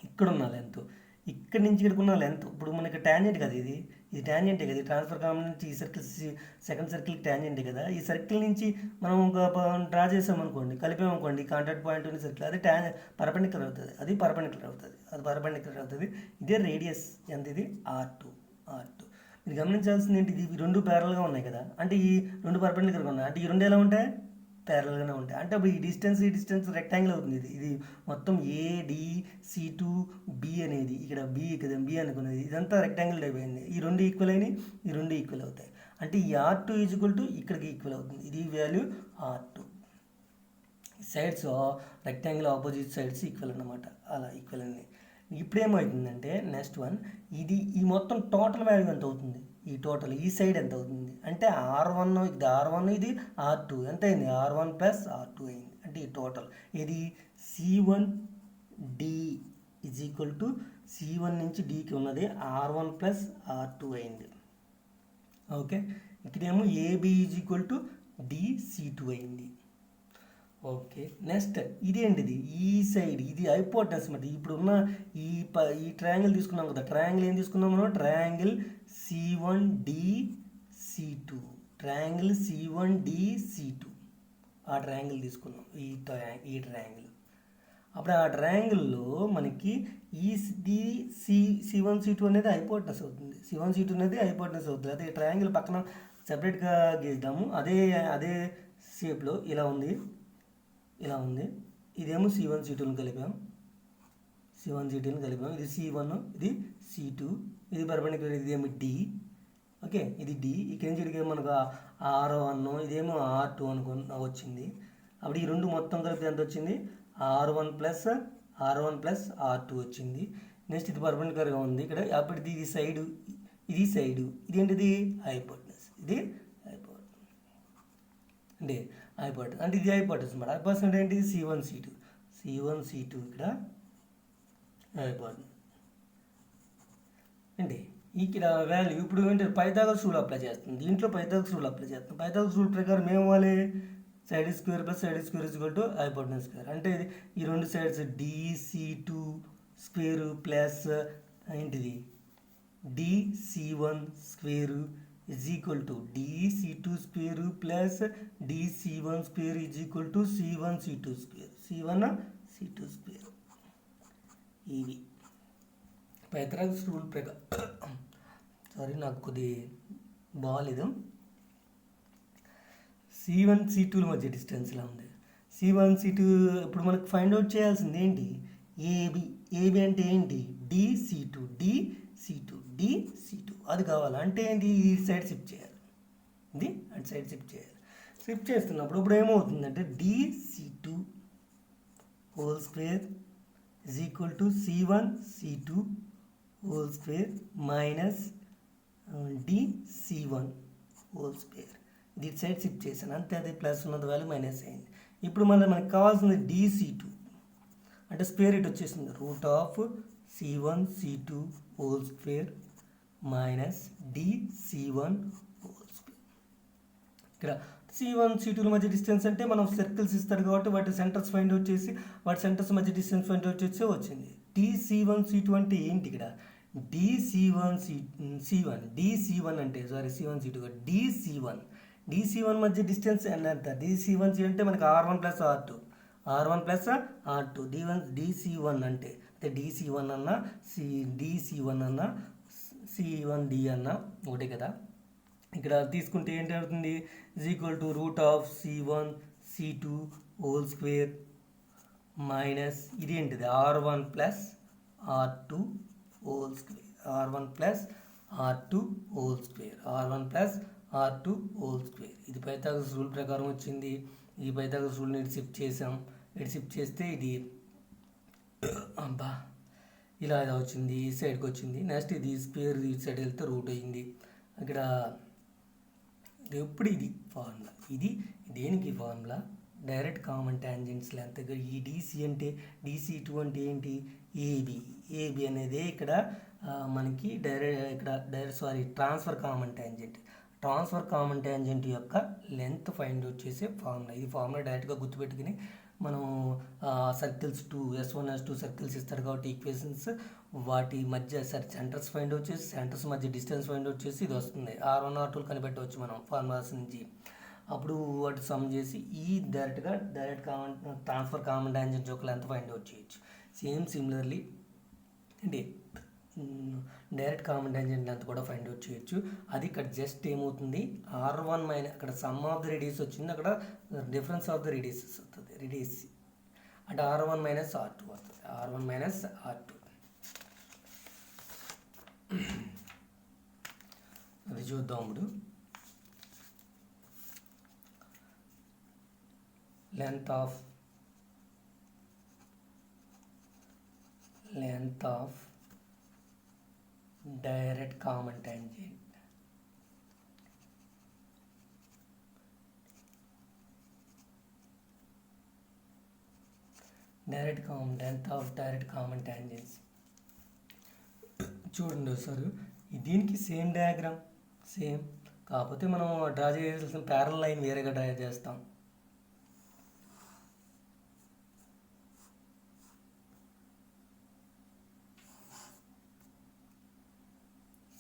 ఇక్కడున్న లెంత్, ఇక్కడ నుంచి ఇక్కడికున్న లెంత్, ఇప్పుడు మనకి ట్యాంజెంట్ కదా, ఇది ట్యాంజెంటే కదా, ట్రాన్స్ఫర్ కామన్ నుంచి ఈ సర్కిల్ సెకండ్ సర్కిల్కి ట్యాంజెంటే కదా, ఈ సర్కిల్ నుంచి మనం ఒక డ్రా చేసామనుకోండి, కలిపామనుకోండి కాంటాక్ట్ పాయింట్ ఉన్న సర్కిల్, అది పర్పెండిక్యులర్ అవుతుంది, అది పర్పెండిక్యులర్ అవుతుంది. ఇదే రేడియస్ ఎంత, ఇది R2. మీరు గమనించాల్సింది ఏంటి, ఇది రెండు ప్యారల్గా ఉన్నాయి కదా, అంటే ఈ రెండు పర్పెండిక్యులర్గా ఉన్నాయి, అంటే ఈ రెండు ఎలా ఉంటాయి, ప్యారల్గానే ఉంటాయి. అంటే అప్పుడు ఈ డిస్టెన్స్ రెక్టాంగిల్ అవుతుంది. ఇది మొత్తం ADC2B అనేది ఇక్కడ B అనుకున్నది, ఇదంతా రెక్టాంగిల్ టైప్ అయింది. ఈ రెండు ఈక్వల్ అయినాయి, ఈ రెండు ఈక్వల్ అవుతాయి. అంటే ఈ R2 ఈజ్ ఈక్వల్ టు ఇక్కడికి ఈక్వల్ అవుతుంది, ఇది value R2. Sides rectangle opposite sides equal అన్నమాట, అలా ఈక్వల్ అన్నీ. ఇప్పుడు ఏమవుతుందంటే నెక్స్ట్ వన్, ఈ మొత్తం టోటల్ వాల్యూ ఎంత అవుతుంది, ఈ టోటల్ ఈ సైడ్ ఎంత అవుతుంది అంటే R1 ఇది R2 ఎంత అయింది, R1 ప్లస్ R2 అయింది. అంటే ఈ టోటల్ ఇది C1D is equal to C1 నుంచి Dకి ఉన్నది R1 ప్లస్ R2 అయింది. ఓకే, ఇక్కడేమో AB is equal to DC2 అయింది. ఓకే, నెక్స్ట్ ఇదేంటిది, ఈ సైడ్ ఇది హైపోటెనస్ అన్నమాట. ఇప్పుడున్న ఈ ట్రయాంగిల్ తీసుకున్నాం కదా, ట్రయాంగిల్ ఏం తీసుకున్నాం మనం, ట్రయాంగిల్ C1DC2, ఆ ట్రయాంగిల్ తీసుకున్నాం, ఈ ట్రయాంగిల్. అప్పుడు ఆ ట్రయాంగిల్లో మనకి ఈ C1C2 అనేది హైపోటెనస్ అవుతుంది, C1C2 అనేది హైపోటెనస్ అవుతుంది. అదే ట్రయాంగిల్ పక్కన సెపరేట్గా గీద్దాము, అదే షేప్లో ఇలా ఉంది. ఇదేమో C1C2ని కలిపాం, ఇది C1, ఇది C2, ఇది పర్పెండిక్యులర్, ఇదేమో D. ఓకే, ఇది D. ఇక్కడి నుంచి ఇక్కడికి మనకు R1, ఇదేమో R2 వచ్చింది. అప్పుడు ఈ రెండు మొత్తం కలిపి ఎంత వచ్చింది, R1 ప్లస్ R2 వచ్చింది. నెక్స్ట్ ఇది పర్పెండిక్యులర్గా ఉంది ఇక్కడ. అప్పుడు ఇది సైడు, ఇదేంటిది హైపోటెనస్, అంటే ఇది హైపోటెనస్ అన్నమాట. హైపోటెనస్ అంటే ఏంటి, C1C2 ఇక్కడ హైపోటెనస్ అంటే ఇక్కడ వాల్యూ. ఇప్పుడు ఏంటంటే పైథాగరస్ రూల్ అప్లై చేస్తుంది, దీంట్లో పైథాగరస్ రూల్ ప్రకారం ఏమవ్వాలి, side square plus side square is equal to hypotenuse square. అంటే ఈ రెండు సైడ్స్ DC2 స్క్వేర్ ప్లస్ ఏంటిది DC1 square is equal to dC2 square plus dC1 square is equal to C1 C2 square C1 C2 square. ఇవి Pythagoras rule ప్రకారం sorry నాకు కొద్ది బాగాలేదు. C1 C2 మధ్య డిస్టెన్స్ ఇలా ఉంది. C1 C2 ఇప్పుడు మనకు ఫైండ్ అవుట్ చేయాల్సింది ఏంటి? ఏబి అంటే ఏంటి? dC2 అది కావాలి. అంటే ఏంటి? ఈ సైడ్ షిఫ్ట్ చేయాలి, ఇది అటు సైడ్ షిఫ్ట్ చేయాలి. షిఫ్ట్ చేస్తున్నప్పుడు ఇప్పుడు ఏమవుతుందంటే dC2 whole square is equal to C1 C2 whole square minus dC1 whole square. ఇది సైడ్ షిఫ్ట్ చేశాను అంతే, అది ప్లస్ ఉన్నది వాల్యూ మైనస్ అయింది. ఇప్పుడు మనకు కావాల్సింది dC2 అంటే స్క్వేర్ ఇట్ వచ్చేసింది root of C1 C2 whole square minus dC1 whole square. ఇక్కడ C1 C2 మధ్య డిస్టెన్స్ అంటే మనం సర్కిల్స్ ఇస్తారు కాబట్టి వాటి సెంటర్స్ ఫైండ్ అవుట్ చేసి వాటి సెంటర్స్ మధ్య డిస్టెన్స్ ఫైండ్ అవుట్ చేసి వచ్చింది. dC1 C2 అంటే ఏంటి? ఇక్కడ dC1 అంటే సారీ C1 C2 dC1 మధ్య డిస్టెన్స్ ఎంత? dC1 అంటే మనకి R1 ప్లస్ R2 dC1 అంటే dC1 అన్నా dC1 అన్నా C1D అన్నా ఒకటే కదా. ఇక్కడ తీసుకుంటే ఏంటి అవుతుంది? Is equal to root of C1 C2 whole square minus ఇది ఏంటిది? R1 plus R2 whole square ఇది పైథాగరస్ రూల్ ప్రకారం వచ్చింది. ఈ పైథాగరస్ రూల్ని షిఫ్ట్ చేసాం. షిఫ్ట్ చేస్తే ఇది ఇలా వచ్చింది, ఈ సైడ్కి వచ్చింది. నెక్స్ట్ ఇది స్క్వేర్ ఈ సైడ్ వెళ్తే రూట్ అయింది. ఇక్కడ ఎప్పుడు ఇది ఫార్ములా, ఇది దేనికి formula? Direct common tangents length. ఈ డీసీ అంటే dC2 అంటే ఏంటి? ఏబి అనేది ఇక్కడ మనకి ట్రాన్స్ఫర్ కామన్ ట్యాంజెంట్ యొక్క లెంత్ ఫైండ్ అవుట్ చేసే ఫార్ములా. ఇది ఫార్ములా డైరెక్ట్గా గుర్తుపెట్టుకుని మనం సర్కిల్స్ S1 S2 సర్కిల్స్ ఇస్తారు కాబట్టి ఈక్వేషన్స్ వాటి మధ్య సెంటర్స్ ఫైండ్ అవుట్ చేసి సెంటర్స్ మధ్య డిస్టెన్స్ ఫైండ్ అవుట్ చేసి ఇది వస్తుంది. R1 R2 కనిపెట్టవచ్చు మనం ఫార్ములాస్ నుంచి. అప్పుడు వాటి సమ్ చేసి ఈ డైరెక్ట్ ట్రాన్స్ఫర్ కామన్ ట్యాంజెంట్ యొక్క లెంత్ ఫైండ్ అవుట్ చేయొచ్చు. సిమిలర్లీ అంటే డైరెక్ట్ కామన్ ట్యాంజెంట్ లెంత్ కూడా ఫైండ్ అవుట్ చేయొచ్చు. అది ఇక్కడ జస్ట్ ఏమవుతుంది? R1 మైనస్ అక్కడ సమ్ ఆఫ్ ద రేడియస్ వచ్చింది, అక్కడ డిఫరెన్స్ ఆఫ్ ద రేడియసెస్ వస్తుంది. రేడియస్ అంటే R1 మైనస్ R2 వస్తుంది. అది చూద్దాం ఇప్పుడు. length of direct common tangent length of direct common tangents. చూడండి సార్, దీనికి సేమ్ డయాగ్రామ్ కాకపోతే మనం డ్రా చేయాల్సిన ప్యారల్ లైన్ వేరేగా డ్రా చేస్తాం.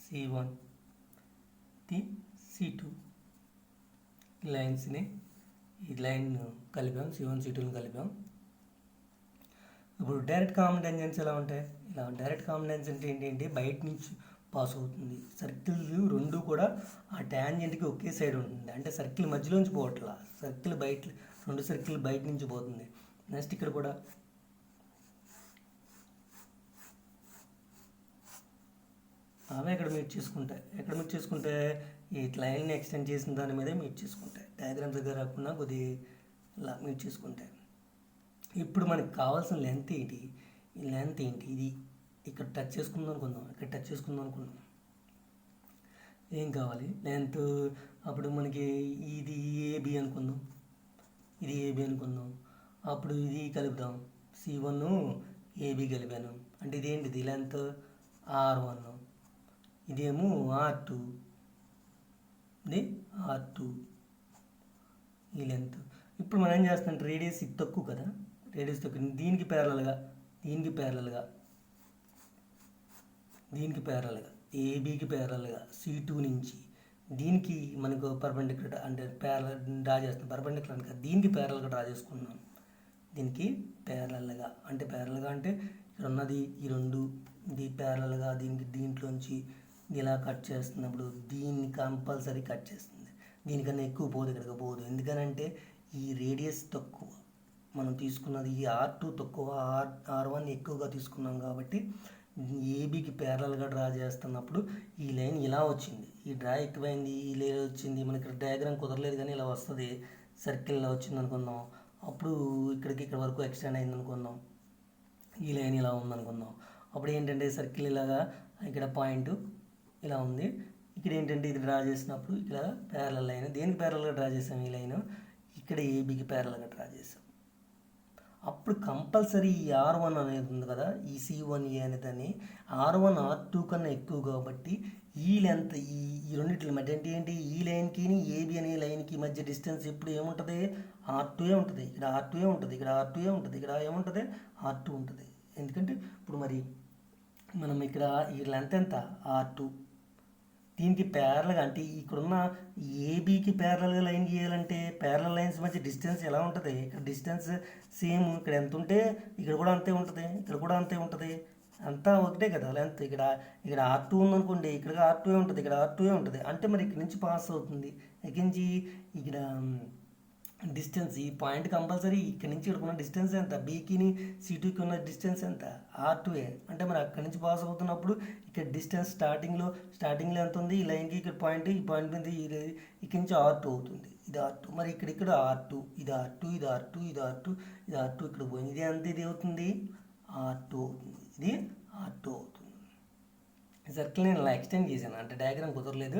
C1 C2 లైన్స్ని ఈ లైన్ కలిపాం, C1 C2ని కలిపాం. ఇప్పుడు డైరెక్ట్ కామన్ ట్యాంజెంట్స్ ఎలా ఉంటాయి? ఇలా డైరెక్ట్ కామన్ ట్యాంజెంట్ ఏంటి? బయట నుంచి పాస్ అవుతుంది. సర్కిల్ రెండు కూడా ఆ ట్యాంజెంట్కి ఒకే సైడ్ ఉంటుంది, అంటే సర్కిల్ మధ్యలోంచి పోవట్లా, రెండు సర్కిల్ బయట నుంచి పోతుంది. నెక్స్ట్ ఇక్కడ కూడా అవే ఇక్కడ మీట్ చేసుకుంటే ఈ లైన్ని ఎక్స్టెండ్ చేసిన దాని మీదే మీట్ చేసుకుంటాయి. డయాగ్రామ్స్ దగ్గర రాకుండా కొద్దిగా ఇలా మీట్ చేసుకుంటాయి. ఇప్పుడు మనకి కావాల్సిన లెంత్ ఏంటి? ఇది ఇక్కడ టచ్ చేసుకుందాం అనుకుందాం. ఏం కావాలి? లెంత్. అప్పుడు మనకి ఇది ఏబి అనుకుందాం, అప్పుడు ఇది కలుపుదాం. C1 ఏబి కలిపాను అంటే ఇదేంటిది? లెంత్ R1, ఇదేమో R2, ఈ లెంత్. ఇప్పుడు మనం ఏం చేస్తాం? రేడియస్ ఇది తక్కువ కదా, దీనికి ప్యారలల్గా ఏబీకి ప్యారలల్గా C2 నుంచి దీనికి మనకు పర్పెండిక్యులర్ అంటే ప్యారలల్ డ్రా చేస్తాం, పర్పెండిక్యులర్ అంటే దీనికి ప్యారలల్గా డ్రా చేసుకున్నాం. దీనికి ప్యారలల్గా అంటే ఇక్కడ ఉన్నది ఈ రెండు, ఇది ప్యారలల్గా దీంట్లోంచి ఇలా కట్ చేస్తున్నప్పుడు దీన్ని కంపల్సరీ కట్ చేస్తుంది. దీనికన్నా ఎక్కువ పోదు, ఇక్కడికి పోదు. ఎందుకనంటే ఈ రేడియస్ తక్కువ, మనం తీసుకున్నది ఈ R2 తక్కువ, R1 ఎక్కువగా తీసుకున్నాం కాబట్టి ఏబీకి ప్యారలల్గా డ్రా చేస్తున్నప్పుడు ఈ లైన్ ఇలా వచ్చింది. ఈ డ్రా ఎక్కువైంది, ఈ లైన్ వచ్చింది. మనకి ఇక్కడ డయాగ్రామ్ కుదరలేదు కానీ ఇలా వస్తుంది, సర్కిల్ ఇలా వచ్చింది అనుకుందాం. అప్పుడు ఇక్కడ వరకు ఎక్స్టెండ్ అయింది అనుకుందాం. ఈ లైన్ ఇలా ఉందనుకుందాం. అప్పుడు ఏంటంటే సర్కిల్ ఇలాగా ఇక్కడ పాయింట్ ఇలా ఉంది. ఇక్కడ ఏంటంటే ఇది డ్రా చేసినప్పుడు ఇక్కడ ప్యారలల్ లైన్, దేనికి ప్యారలల్గా డ్రా చేసాం ఈ లైన్, ఇక్కడ ఏబీకి ప్యారలల్గా డ్రా చేసాం. అప్పుడు కంపల్సరీ ఈ R1 అనేది ఉంది కదా, ఈ C1A అనేదని R1 R2 కన్నా ఎక్కువ కాబట్టి ఈ లెంత్ ఈ రెండింటి మధ్య ఏంటి ఈ లైన్కి ఏబి అనే లైన్కి మధ్య డిస్టెన్స్ ఎప్పుడు ఏముంటుంది, R2 ఉంటుంది. ఇక్కడ R2 ఉంటుంది, ఇక్కడ R2 ఉంటుంది, ఇక్కడ ఏముంటుంది R2 ఉంటుంది. ఎందుకంటే ఇప్పుడు మరి మనం ఇక్కడ ఈ లెంత్ ఎంత R2, దీనికి ప్యారలల్గా అంటే ఇక్కడున్న ఏబీకి ప్యారలల్గా లైన్ గీయాలంటే ప్యారలల్ లైన్స్ మధ్య డిస్టెన్స్ ఎలా ఉంటుంది, ఇక్కడ డిస్టెన్స్ సేమ్, ఇక్కడ ఎంత ఉంటే ఇక్కడ కూడా అంతే ఉంటుంది, ఇక్కడ కూడా అంతే ఉంటుంది, అంతా ఒకటే కదా లెంత్. ఇక్కడ R2 ఉందనుకోండి, ఇక్కడ R2 ఉంటుంది, ఇక్కడ R2 ఉంటుంది. అంటే మరి ఇక్కడ నుంచి పాస్ అవుతుంది. ఇక్కడి నుంచి ఇక్కడ డిస్టెన్స్ ఈ పాయింట్ కంపల్సరీ ఇక్కడ నుంచి ఇక్కడ ఉన్న డిస్టెన్స్ ఎంత, బీకి C2కి ఉన్న డిస్టెన్స్ ఎంత, R2A. అంటే మరి అక్కడి నుంచి పాస్ అవుతున్నప్పుడు ఇక్కడ డిస్టెన్స్ స్టార్టింగ్లో ఎంత ఉంది, ఈ లైన్కి ఇక్కడ పాయింట్, ఈ పాయింట్ మీద ఇక్కడి నుంచి R2 అవుతుంది. ఇది R2. మరి ఇక్కడ R2, ఇది R2, ఇది R2, ఇది R2, ఇది R2 ఇక్కడ పోయింది. ఇది ఎంత, ఇది అవుతుంది R2 అవుతుంది, ఇది R2 అవుతుంది. సర్కిల్ నేను ఇలా ఎక్స్టెండ్ చేశాను, అంటే డయాగ్రామ్ కుదరలేదు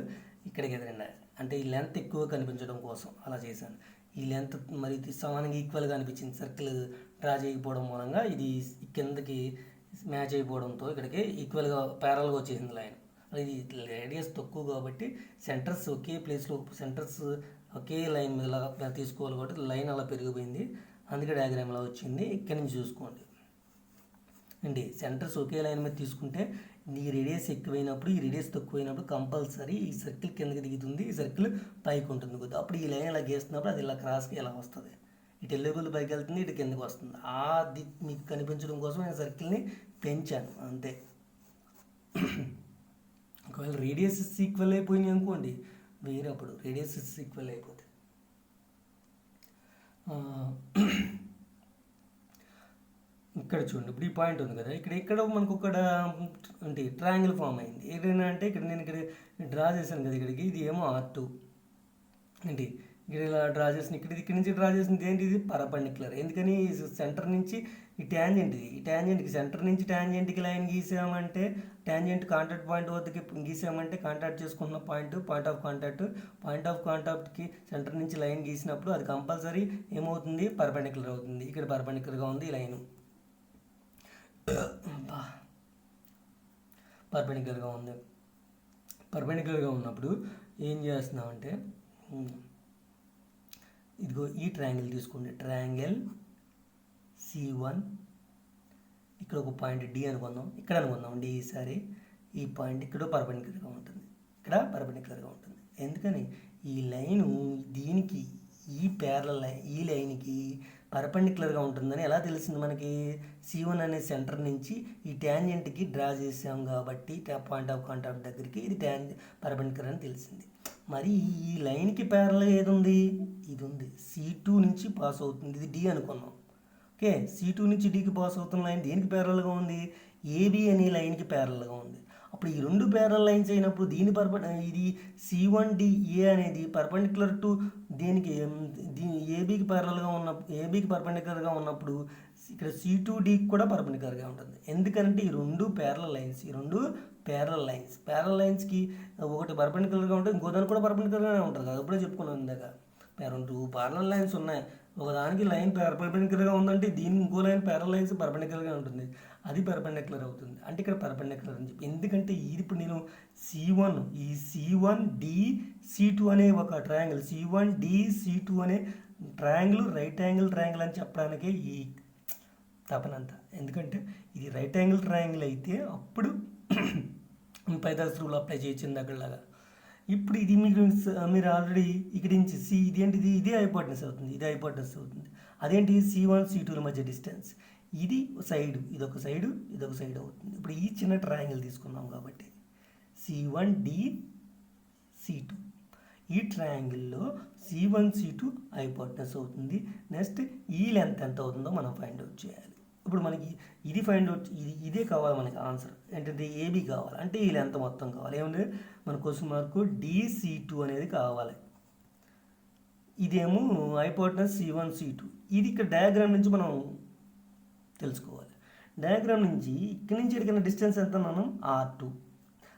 ఇక్కడికి ఎదురండి. అంటే ఈ లెంత్ ఎక్కువ కనిపించడం కోసం అలా చేశాను. ఈ లెంత్ మరి సమానంగా ఈక్వల్గా అనిపించింది, సర్కిల్ డ్రా చేయకపోవడం మూలంగా ఇది కిందకి మ్యాచ్ అయిపోవడంతో ఇక్కడికి ఈక్వల్గా ప్యారల్గా వచ్చేసింది లైన్. ఇది రేడియస్ తక్కువ కాబట్టి సెంటర్స్ ఒకే ప్లేస్లో, సెంటర్స్ ఒకే లైన్ మీద తీసుకోవాలి కాబట్టి లైన్ అలా పెరిగిపోయింది. అందుకే డయాగ్రామ్ అలా వచ్చింది. ఇక్కడి నుంచి చూసుకోండి అండి, సెంటర్స్ ఒకే లైన్ మీద తీసుకుంటే ఈ రేడియస్ ఎక్కువైనప్పుడు, ఈ రేడియస్ తక్కువైనప్పుడు కంపల్సరీ ఈ సర్కిల్ కిందకి దిగుతుంది, ఈ సర్కిల్ పైకి ఉంటుంది కొద్దిగా. అప్పుడు ఈ లైన్ ఇలా గీస్తున్నప్పుడు అది ఇలా క్రాస్కి ఇలా వస్తుంది, ఇటు ఎల్లేబుల్ పైకి వెళ్తుంది, ఇటు కిందకి వస్తుంది. అది మీకు కనిపించడం కోసం నేను సర్కిల్ని పెంచాను అంతే. ఒకవేళ రేడియస్ ఈక్వల్ అయిపోయినాయి అనుకోండి వేరే, అప్పుడు రేడియస్ ఈక్వల్ అయిపోతుంది. ఇక్కడ చూడండి, ఇప్పుడు ఈ పాయింట్ ఉంది కదా, ఇక్కడ మనకు ఒక అంటే ట్రయాంగిల్ ఫామ్ అయింది. ఏదైనా అంటే ఇక్కడ నేను డ్రా చేశాను కదా ఇక్కడికి, ఇది ఏమో R2 ఏంటి, ఇక్కడ ఇలా డ్రా చేసిన ఇక్కడి నుంచి డ్రా చేసింది ఏంటి, ఇది పర్పెండిక్యులర్. ఎందుకని సెంటర్ నుంచి ఈ ట్యాంజెంట్, ఈ ట్యాంజెంట్కి సెంటర్ నుంచి ట్యాంజెంట్కి లైన్ గీసామంటే, ట్యాంజెంట్ కాంటాక్ట్ పాయింట్ వద్దకి గీసామంటే కాంటాక్ట్ చేసుకున్న పాయింట్ ఆఫ్ కాంటాక్ట్కి సెంటర్ నుంచి లైన్ గీసినప్పుడు అది కంపల్సరీ ఏమవుతుంది, పర్పెండిక్యులర్ అవుతుంది. ఇక్కడ పర్పెండిక్యులర్గా ఉంది ఈ లైను, పర్పెండిక్యులర్గా ఉంది. పర్పెండిక్యులర్గా ఉన్నప్పుడు ఏం చేస్తున్నామంటే, ఇదిగో ఈ ట్రయాంగిల్ తీసుకోండి, ట్రయాంగిల్ C1, ఇక్కడ ఒక పాయింట్ D అనుకుందాం, ఇక్కడ అనుకుందాం D. ఈసారి ఈ పాయింట్ ఇక్కడ పర్పెండిక్యులర్గా ఉంటుంది, ఇక్కడ పర్పెండిక్యులర్గా ఉంటుంది. ఎందుకని ఈ లైను దీనికి ఈ ప్యారలల్ లైన్ ఈ లైన్కి పర్పెండిక్యులర్గా ఉంటుందని ఎలా తెలిసింది మనకి, C1 అనే సెంటర్ నుంచి ఈ ట్యాంజెంట్కి డ్రా చేసాం కాబట్టి పాయింట్ ఆఫ్ కాంటాక్ట్ దగ్గరికి ఇది పర్పెండిక్యులర్ అని తెలిసింది. మరి ఈ లైన్కి ప్యారలల్ ఏది ఉంది, ఇది ఉంది, C2 నుంచి పాస్ అవుతుంది, ఇది D అనుకున్నాం. ఓకే, C2 నుంచి Dకి పాస్ అవుతున్న లైన్ దేనికి ప్యారలల్గా ఉంది, AB అనే లైన్కి ప్యారలల్గా ఉంది. అప్పుడు ఈ రెండు ప్యారలల్ లైన్స్ అయినప్పుడు ఇది C1DA అనేది పర్పెండిక్యులర్ టు దేనికి, ఏబీకి పర్పెండిక్యులర్గా ఉన్నప్పుడు ఇక్కడ C2Dకి కూడా పర్పెండిక్యులర్గా ఉంటుంది. ఎందుకంటే ఈ రెండు ప్యారలల్ లైన్స్కి ఒకటి పర్పెండిక్యులర్గా ఉంటుంది, ఇంకో దానికి కూడా పర్పెండిక్యులర్గానే ఉంటుంది కదా, అప్పుడే చెప్పుకున్నాం ఇందాక. రెండు ప్యారలల్ లైన్స్ ఉన్నాయి, ఒకదానికి లైన్ పర్పెండిక్యులర్గా ఉందంటే దీనికి ఇంకో లైన్ ప్యారలల్ లైన్స్ పర్పెండిక్యులర్గా ఉంటుంది, అది పర్పెండిక్యులర్ అవుతుంది. అంటే ఇక్కడ పర్పెండిక్యులర్ అని చెప్పి, ఎందుకంటే ఇది ఇప్పుడు నేను ఈ C1D C2 అనే ఒక ట్రయాంగిల్, C1D C2 అనే ట్రయాంగిల్ రైట్ యాంగిల్ ట్రయాంగిల్ అని చెప్పడానికే ఈ తపనంతా. ఎందుకంటే ఇది రైట్ యాంగిల్ ట్రయాంగిల్ అయితే అప్పుడు పైథాగరస్ రూల్ అప్లై చేయొచ్చు ఇందాకలాగా. ఇప్పుడు ఇది మీరు ఆల్రెడీ ఇక్కడి నుంచి ఇదే హైపోటెనస్ అవుతుంది. అదేంటి C1 C2ల మధ్య డిస్టెన్స్. ఇది సైడ్, ఇదొక సైడ్ అవుతుంది. ఇప్పుడు ఈ చిన్న ట్రయాంగిల్ తీసుకున్నాం కాబట్టి C1D C2, ఈ ట్రయాంగిల్లో C1 C2 హైపోటెనస్ అవుతుంది. నెక్స్ట్ ఈ లెంత్ ఎంత అవుతుందో మనం ఫైండ్ అవుట్ చేయాలి. ఇప్పుడు మనకి ఇది ఫైండ్ అవుట్, ఇదే కావాలి మనకి ఆన్సర్. ఏంటంటే AB కావాలి, అంటే ఈ లెంత్ మొత్తం కావాలి. ఏమంటే మన క్వశ్చన్ మార్కు DC2 అనేది కావాలి. ఇదేమో హైపోటెనస్ C1 C2. ఇది ఇక్కడ డయాగ్రామ్ నుంచి మనం తెలుసుకోవాలి. డయాగ్రామ్ నుంచి ఇక్కడి నుంచి ఇక్కడికైనా డిస్టెన్స్ ఎంత మనం R2.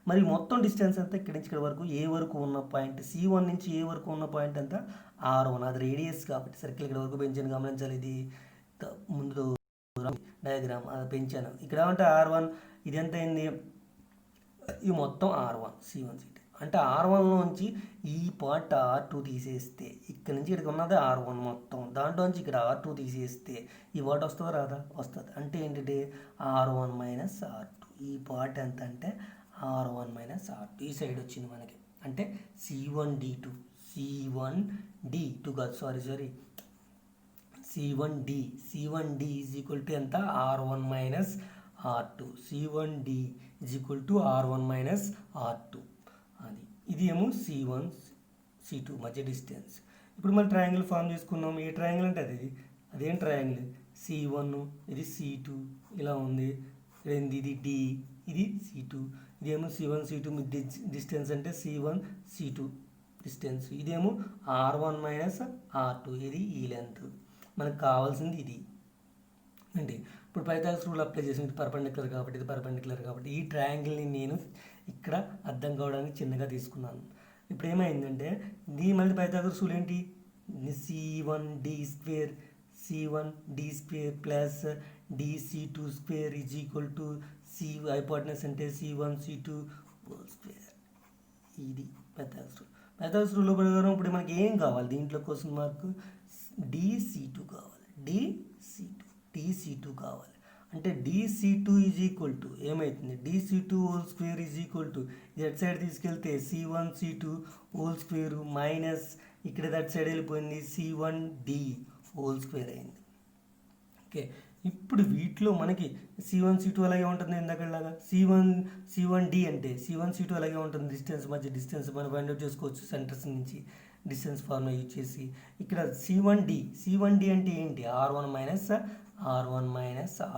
మరి మొత్తం డిస్టెన్స్ ఎంత ఇక్కడి నుంచి ఇక్కడ వరకు ఏ వరకు ఉన్న పాయింట్, C1 నుంచి ఏ వరకు ఉన్న పాయింట్ ఎంత R1. అది రేడియస్ కాబట్టి సర్కిల్ ఇక్కడ వరకు పెంచాను, గమనించాలి. ఇది ముందు డయాగ్రామ్ అది పెంచాను. ఇక్కడ ఏమంటే R1, ఇది ఎంత అయింది, ఇది మొత్తం R1 C1 C2. అంటే R1లోంచి ఈ పార్ట్ R2 తీసేస్తే ఇక్కడ నుంచి ఇక్కడికి ఉన్నది R1 మొత్తం, దాంట్లోంచి ఇక్కడ R2 తీసేస్తే ఈ పార్ట్ వస్తుందా రాదా, వస్తుంది. అంటే ఏంటంటే R1 మైనస్ R2. ఈ పార్ట్ ఎంత అంటే R1 మైనస్ R2 ఈ సైడ్ వచ్చింది మనకి. అంటే C1D2 కాదు, sorry C1D is equal to ఎంత, R1 minus R2. C1D is equal to R1 minus R2. అది ఇది ఏమో C1 C2 మధ్య డిస్టెన్స్. ఇప్పుడు మనం ట్రయాంగిల్ ఫామ్ చేసుకున్నాం. ఏ ట్రయాంగిల్ అంటే అదేం ట్రయాంగిల్, C1 ఇది C2 ఇలా ఉంది. ఇది D, ఇది C2. ఇదేమో C1 C2 డిస్టెన్స్ అంటే C1 C2 డిస్టెన్స్. ఇదేమో R1 మైనస్ R2, ఇది ఈ లెంత్. మనకు కావాల్సింది ఇది అంటే. ఇప్పుడు పైథాగరస్ రూల్ అప్లై చేసి ఇది పర్పెండిక్యులర్ కాబట్టి ఈ ట్రయాంగిల్ని నేను ఇక్కడ అర్థం కావడానికి చిన్నగా తీసుకున్నాను. ఇప్పుడు ఏమైందంటే మళ్ళీ పైథాగరస్ రూల్ ఏంటి, C1D² plus DC2² is equal to hypotenuse అంటే C1 C2 హోల్ స్క్వేర్. ఇది పైథాగరస్ రూల్ ప్రకారం ఇప్పుడు మనకి ఏం కావాలి, దీంట్లో క్వశ్చన్ మార్క్ DC2 కావాలి. DC2 కావాలి అంటే DC2 ఈజ్ ఈక్వల్ టు ఏమవుతుంది, DC2 whole square is equal to that side తీసుకెళ్తే C1 C2 whole square minus ఇక్కడ దట్ సైడ్ వెళ్ళిపోయింది C1D హోల్ స్క్వేర్ అయింది. ఓకే, ఇప్పుడు వీటిలో మనకి C1 C2 అలాగే ఉంటుంది ఇందాకలాగా. C1D అంటే C1 C2 అలాగే ఉంటుంది. మధ్య డిస్టెన్స్ మనం ఫైండ్ అవుట్ చేసుకోవచ్చు సెంటర్స్ నుంచి డిస్టెన్స్ ఫార్ములా యూజ్ చేసి. ఇక్కడ C1D అంటే ఏంటి, R1 minus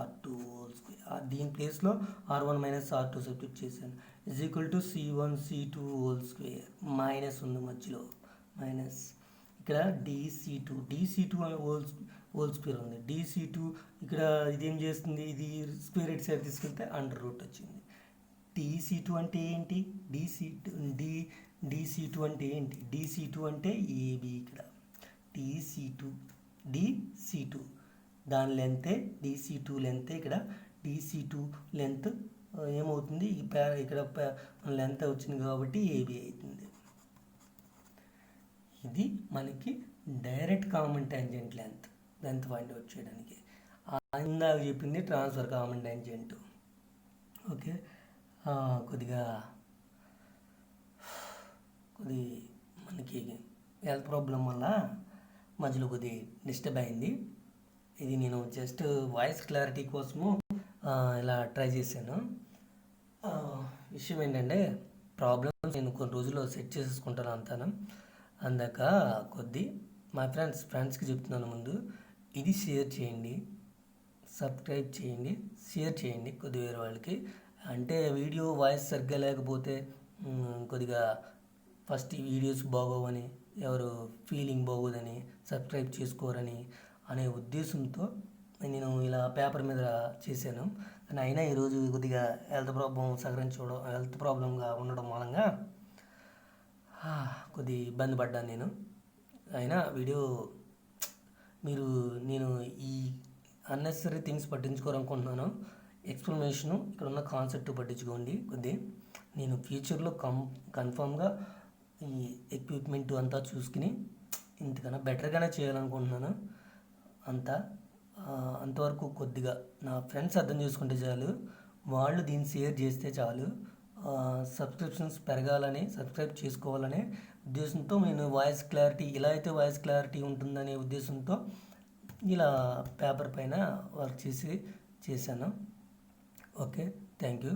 R2 whole square. దీని ప్లేస్లో R1 మైనస్ R2 సబ్స్టిట్యూట్ చేశాను. Is equal to C1 C2 whole square. Minus ఉంది మధ్యలో మైనస్. ఇక్కడ DC2 హోల్ స్క్వేర్ ఉంది. DC2 ఇక్కడ ఇదేం చేస్తుంది, ఇది స్క్వేర్ ఎట్ సైడ్ తీసుకెళ్తే అండర్ రూట్ వచ్చింది. DC2 అంటే ఏంటి, DC2 అంటే ఏంటి, DC2 అంటే AB. ఇక్కడ DC2 దాని లెంతే DC2 లెంతే. ఇక్కడ DC2 లెంత్ ఏమవుతుంది, ఇక్కడ లెంత్ వచ్చింది కాబట్టి AB అవుతుంది. ఇది మనకి direct common tangent length find out చేయడానికి. ఇందాక చెప్పింది ట్రాన్స్ఫర్ కామన్ ట్యాంజెంట్. ఓకే, కొద్ది మనకి హెల్త్ ప్రాబ్లం వల్ల మధ్యలో కొద్ది డిస్టర్బ్ అయింది. ఇది నేను జస్ట్ వాయిస్ క్లారిటీ కోసము ఇలా ట్రై చేశాను. విషయం ఏంటంటే ప్రాబ్లమ్స్ నేను కొన్ని రోజుల్లో సెట్ చేసేసుకుంటాను అంతాను. అందాక మా ఫ్రెండ్స్కి చెప్తున్నాను ముందు, ఇది షేర్ చేయండి, సబ్స్క్రైబ్ చేయండి, షేర్ చేయండి కొద్ది వేరే వాళ్ళకి. అంటే వీడియో వాయిస్ సరిగ్గా లేకపోతే కొద్దిగా ఫస్ట్ ఈ వీడియోస్ బాగోవని, ఎవరు ఫీలింగ్ బాగోదని, సబ్స్క్రైబ్ చేసుకోరని అనే ఉద్దేశంతో నేను ఇలా పేపర్ మీద చేశాను. కానీ అయినా ఈరోజు కొద్దిగా హెల్త్ ప్రాబ్లంగా ఉండడం మూలంగా కొద్ది ఇబ్బంది పడ్డాను నేను. అయినా వీడియో నేను ఈ అన్నెసరీ థింగ్స్ పట్టించుకోవాలనుకుంటున్నాను. ఎక్స్ప్లెనేషను ఇక్కడ ఉన్న కాన్సెప్ట్ పట్టించుకోండి కొద్ది. నేను ఫ్యూచర్లో కన్ఫామ్గా ఈ ఎక్విప్మెంట్ అంతా చూసుకుని ఇంతకన్నా బెటర్గానే చేయాలనుకుంటున్నాను. అంతవరకు కొద్దిగా నా ఫ్రెండ్స్ అర్థం చేసుకుంటే చాలు, వాళ్ళు దీన్ని షేర్ చేస్తే చాలు. సబ్స్క్రిప్షన్స్ పెరగాలని, సబ్స్క్రైబ్ చేసుకోవాలనే ఉద్దేశంతో నేను వాయిస్ క్లారిటీ ఇలా అయితే వాయిస్ క్లారిటీ ఉంటుందనే ఉద్దేశంతో ఇలా పేపర్ పైన వర్క్ చేశాను. Okay, thank you.